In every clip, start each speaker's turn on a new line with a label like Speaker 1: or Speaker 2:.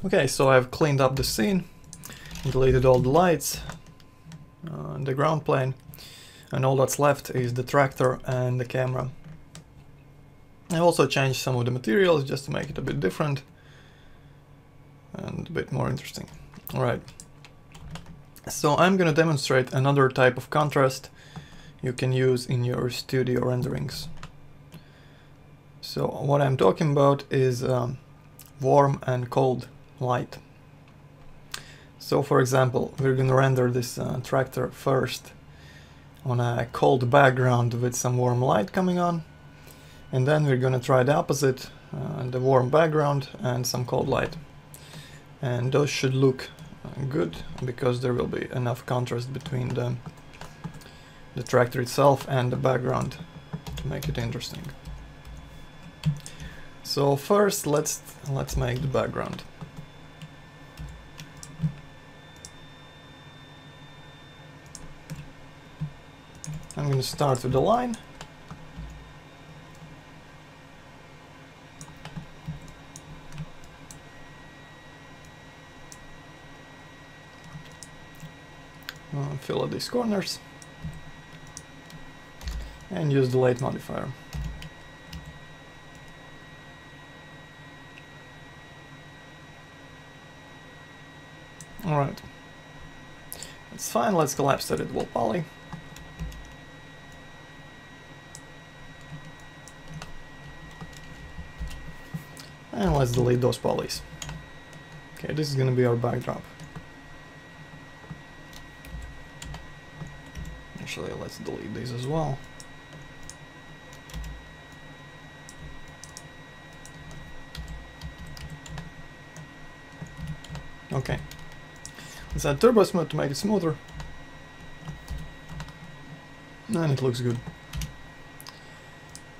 Speaker 1: Okay, so I've cleaned up the scene, deleted all the lights, the ground plane, and all that's left is the tractor and the camera. I also changed some of the materials just to make it a bit different and a bit more interesting. Alright, so I'm gonna demonstrate another type of contrast you can use in your studio renderings. So what I'm talking about is warm and cold light. So for example, we're gonna render this tractor first on a cold background with some warm light coming on, and then we're gonna try the opposite, the warm background and some cold light. And those should look good because there will be enough contrast between the tractor itself and the background to make it interesting. So first let's make the background. I'm going to start with the line. Fill out these corners and use the light modifier. Alright, that's fine. Let's collapse edit wall poly. And let's delete those polys. Okay, this is going to be our backdrop. Actually, let's delete these as well. Okay. Let's add turbo smooth to make it smoother. And it looks good.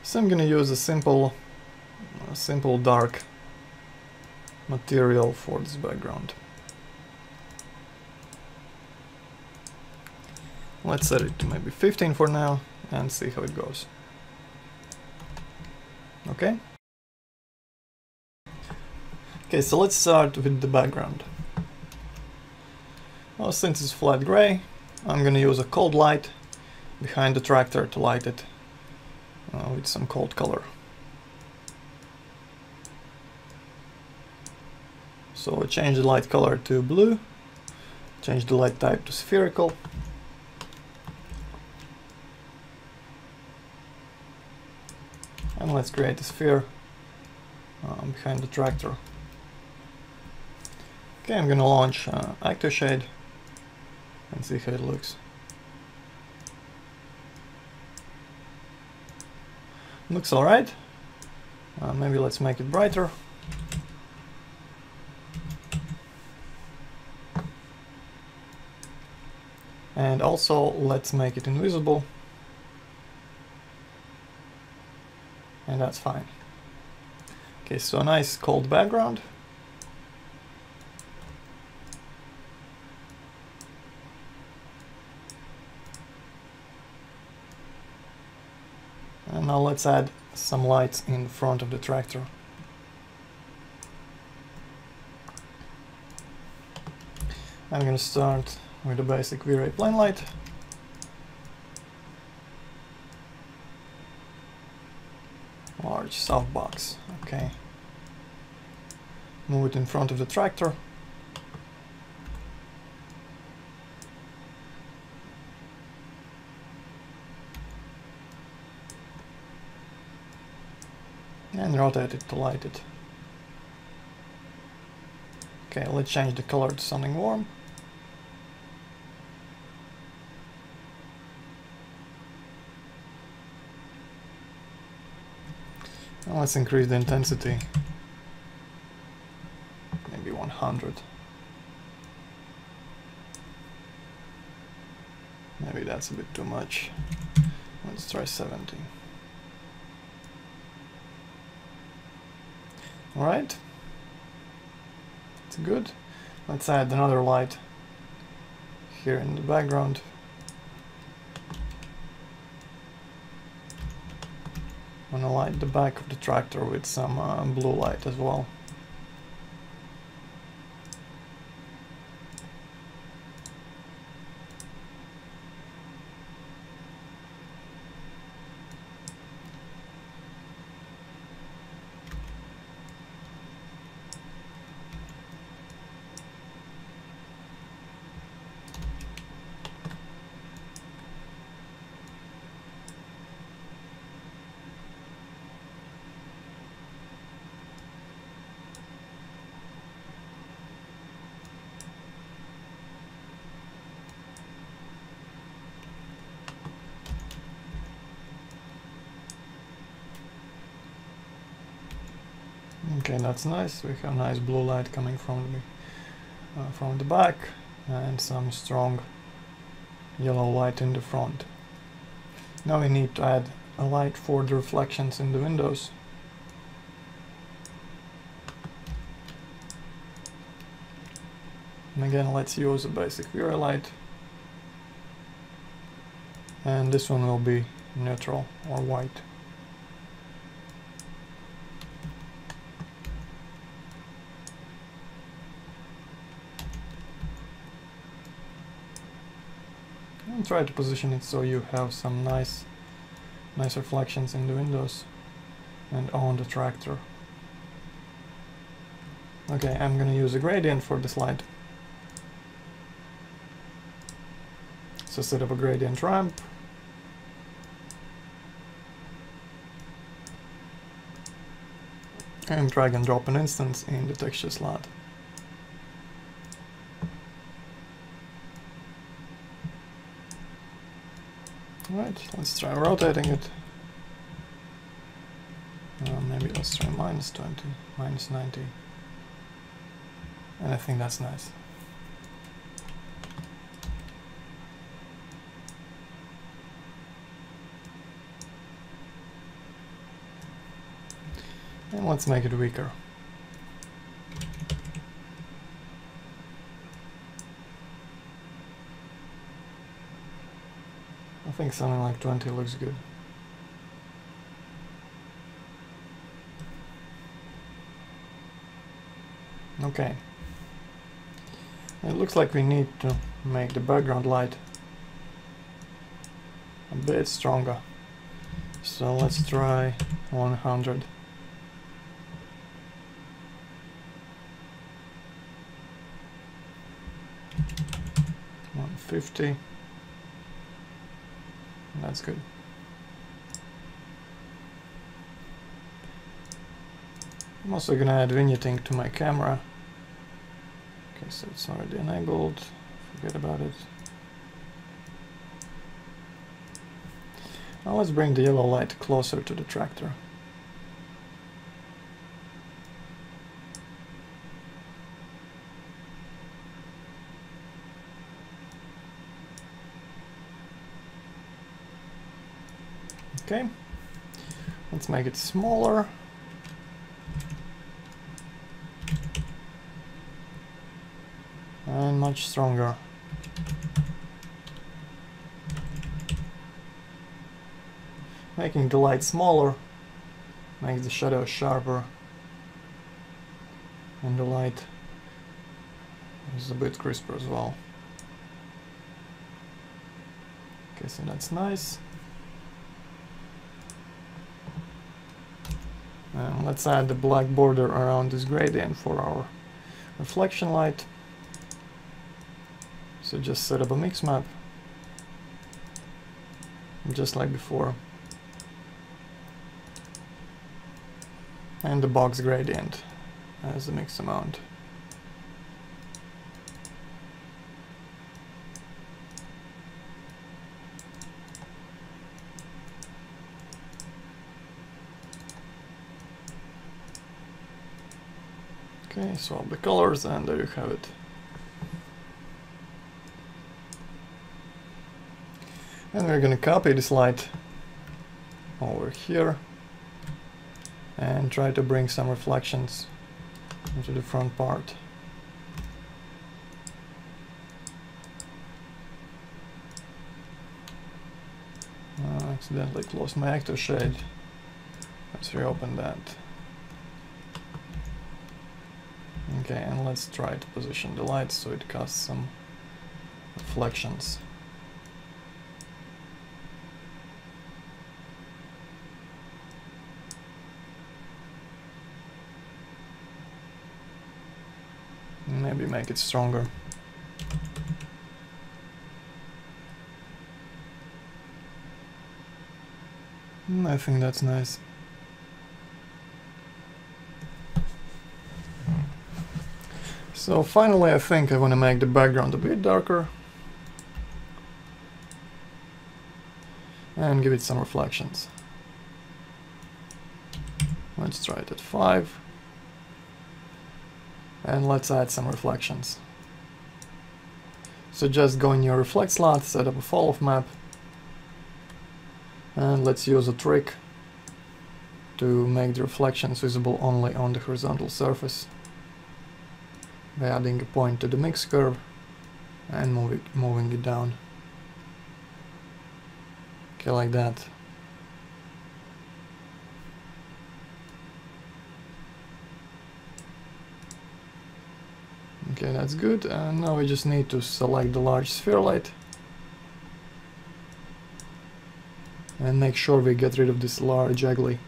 Speaker 1: So I'm gonna use a simple dark material for this background. Let's set it to maybe 15 for now and see how it goes. Okay. Okay, so let's start with the background. Well, since it's flat gray, I'm gonna use a cold light behind the tractor to light it with some cold color. So change the light color to blue, change the light type to spherical. And let's create a sphere behind the tractor. Okay, I'm gonna launch ActoShade and see how it looks. Looks alright. Maybe let's make it brighter. And also let's make it invisible. And that's fine. Okay, so a nice cold background. And now let's add some lights in front of the tractor. I'm going to start with a basic V-Ray plane light. Large softbox, okay. Move it in front of the tractor. And rotate it to light it. Okay, let's change the color to something warm. And let's increase the intensity. Maybe 100. Maybe that's a bit too much. Let's try 70. Alright, it's good. Let's add another light here in the background. I'm gonna light the back of the tractor with some blue light as well. Okay, that's nice. We have nice blue light coming from the back, and some strong yellow light in the front. Now we need to add a light for the reflections in the windows. And again, let's use a basic Vera light. And this one will be neutral or white. And try to position it so you have some nice reflections in the windows and on the tractor. Okay, I'm gonna use a gradient for this light. So set up a gradient ramp. And drag and drop an instance in the texture slot. Right, let's try rotating it. Maybe let's try -20, -90. And I think that's nice. And let's make it weaker. I think something like 20 looks good. Okay. It looks like we need to make the background light a bit stronger. So let's try 100. 150. That's good. I'm also gonna add vignetting to my camera. Okay, so it's already enabled. Forget about it. Now let's bring the yellow light closer to the tractor. Okay, let's make it smaller. And much stronger. Making the light smaller makes the shadow sharper, and the light is a bit crisper as well. Okay, so that's nice. And let's add the black border around this gradient for our reflection light. So just set up a mix map, just like before. And the box gradient as the mix amount. Okay, swap the colors and there you have it. And we're going to copy this light over here and try to bring some reflections into the front part. Accidentally closed my active shade. Let's reopen that. Okay, and let's try to position the light so it casts some reflections. Maybe make it stronger. I think that's nice. So finally I think I want to make the background a bit darker and give it some reflections. Let's try it at 5. And let's add some reflections. So just go in your reflect slot, set up a fall-off map, and let's use a trick to make the reflections visible only on the horizontal surface by adding a point to the mix curve and moving it down. Okay, like that. Okay, that's good, and now we just need to select the large sphere light and make sure we get rid of this large ugly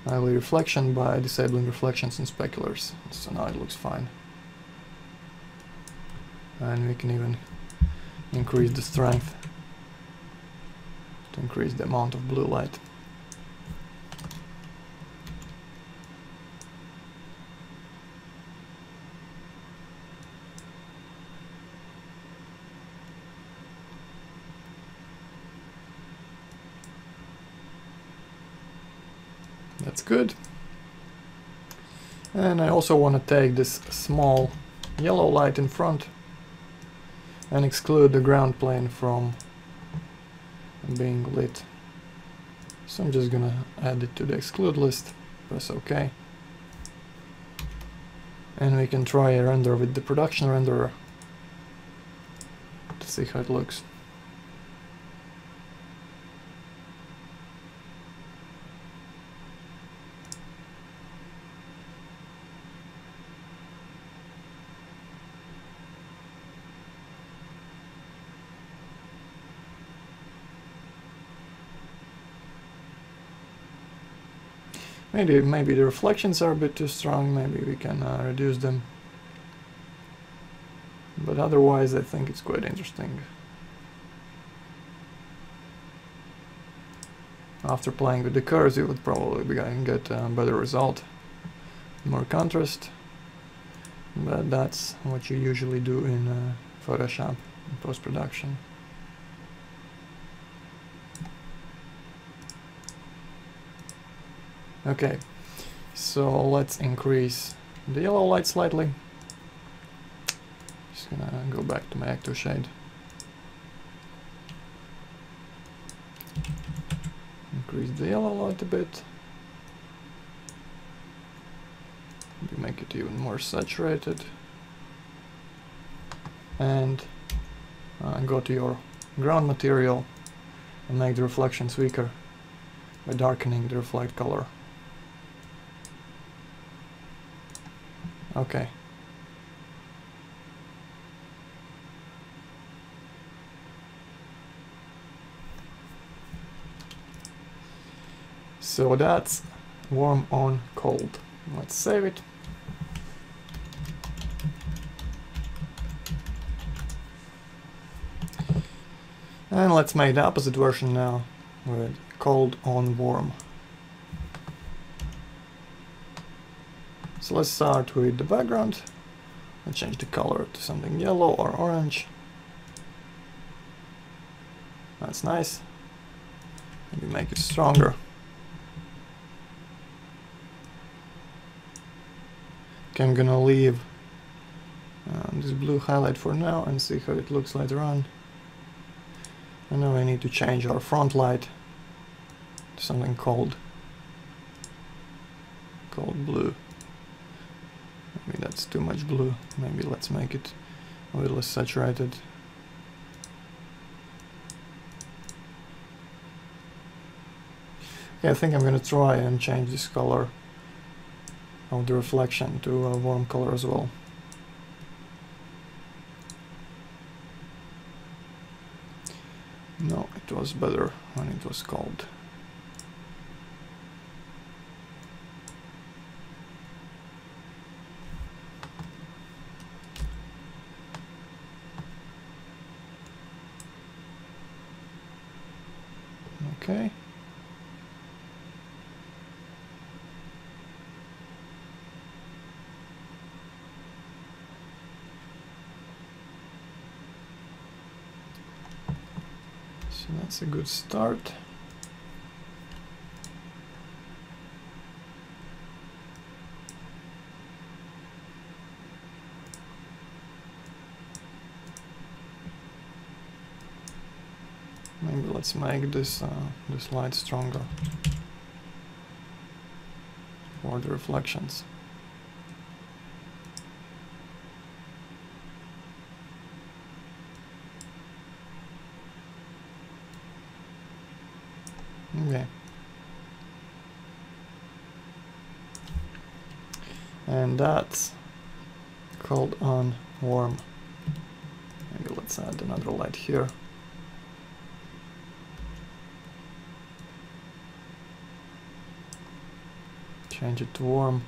Speaker 1: reflection by disabling reflections in speculars. So now it looks fine. And we can even increase the strength to increase the amount of blue light. That's good. And I also want to take this small yellow light in front and exclude the ground plane from being lit. So I'm just gonna add it to the exclude list, press OK. And we can try a render with the production renderer to see how it looks. Maybe the reflections are a bit too strong, maybe we can reduce them. But otherwise I think it's quite interesting. After playing with the curves you would probably get a better result, more contrast. But that's what you usually do in Photoshop in post-production. Okay, so let's increase the yellow light slightly. Just gonna go back to my ActoShade. Increase the yellow light a bit. Maybe make it even more saturated. And go to your ground material and make the reflections weaker by darkening the reflect color. Okay. So that's warm on cold. Let's save it. And let's make the opposite version now with cold on warm. So let's start with the background. I'll change the color to something yellow or orange. That's nice. Maybe make it stronger. Okay, I'm gonna leave this blue highlight for now and see how it looks later on. And now I need to change our front light to something cold blue. Maybe that's too much blue. Maybe let's make it a little less saturated. Okay, I think I'm gonna try and change this color of the reflection to a warm color as well. No, it was better when it was cold. Okay. So that's a good start. Maybe let's make this this light stronger for the reflections. Okay. And that's called on warm. Maybe let's add another light here. Change it to warm.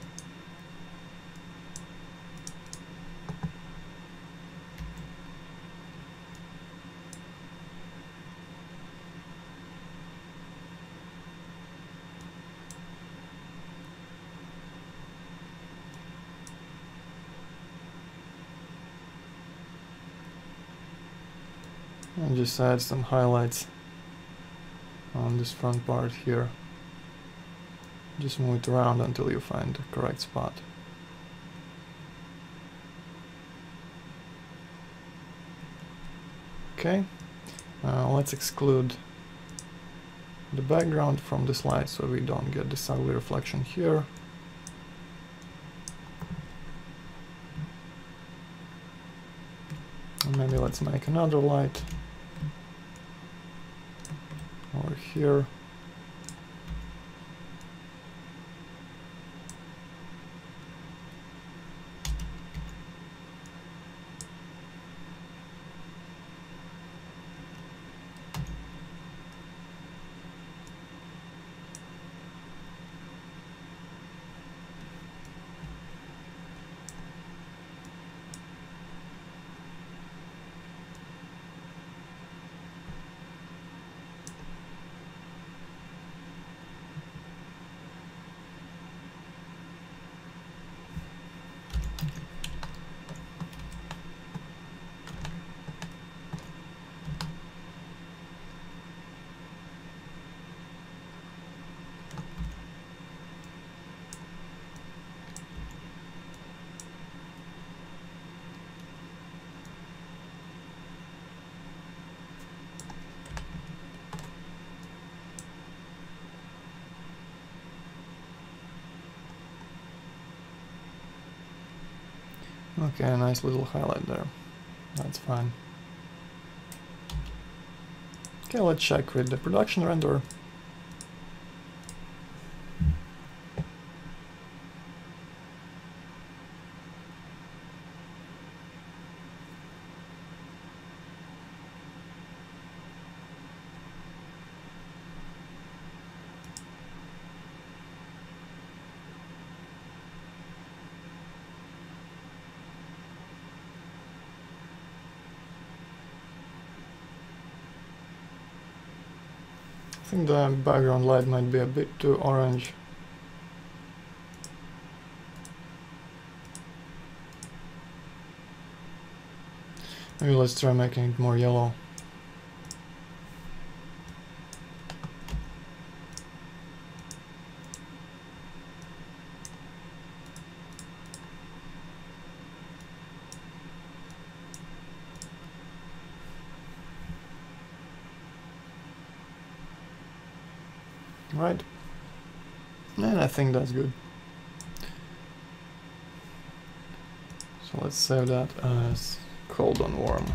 Speaker 1: And just add some highlights on this front part here. Just move it around until you find the correct spot. Okay, let's exclude the background from the slide so we don't get this ugly reflection here. And maybe let's make another light over here. Okay, a nice little highlight there. That's fine. Okay, let's check with the production renderer. I think the background light might be a bit too orange. Maybe let's try making it more yellow. Right, and I think that's good. So let's save that as cold on warm.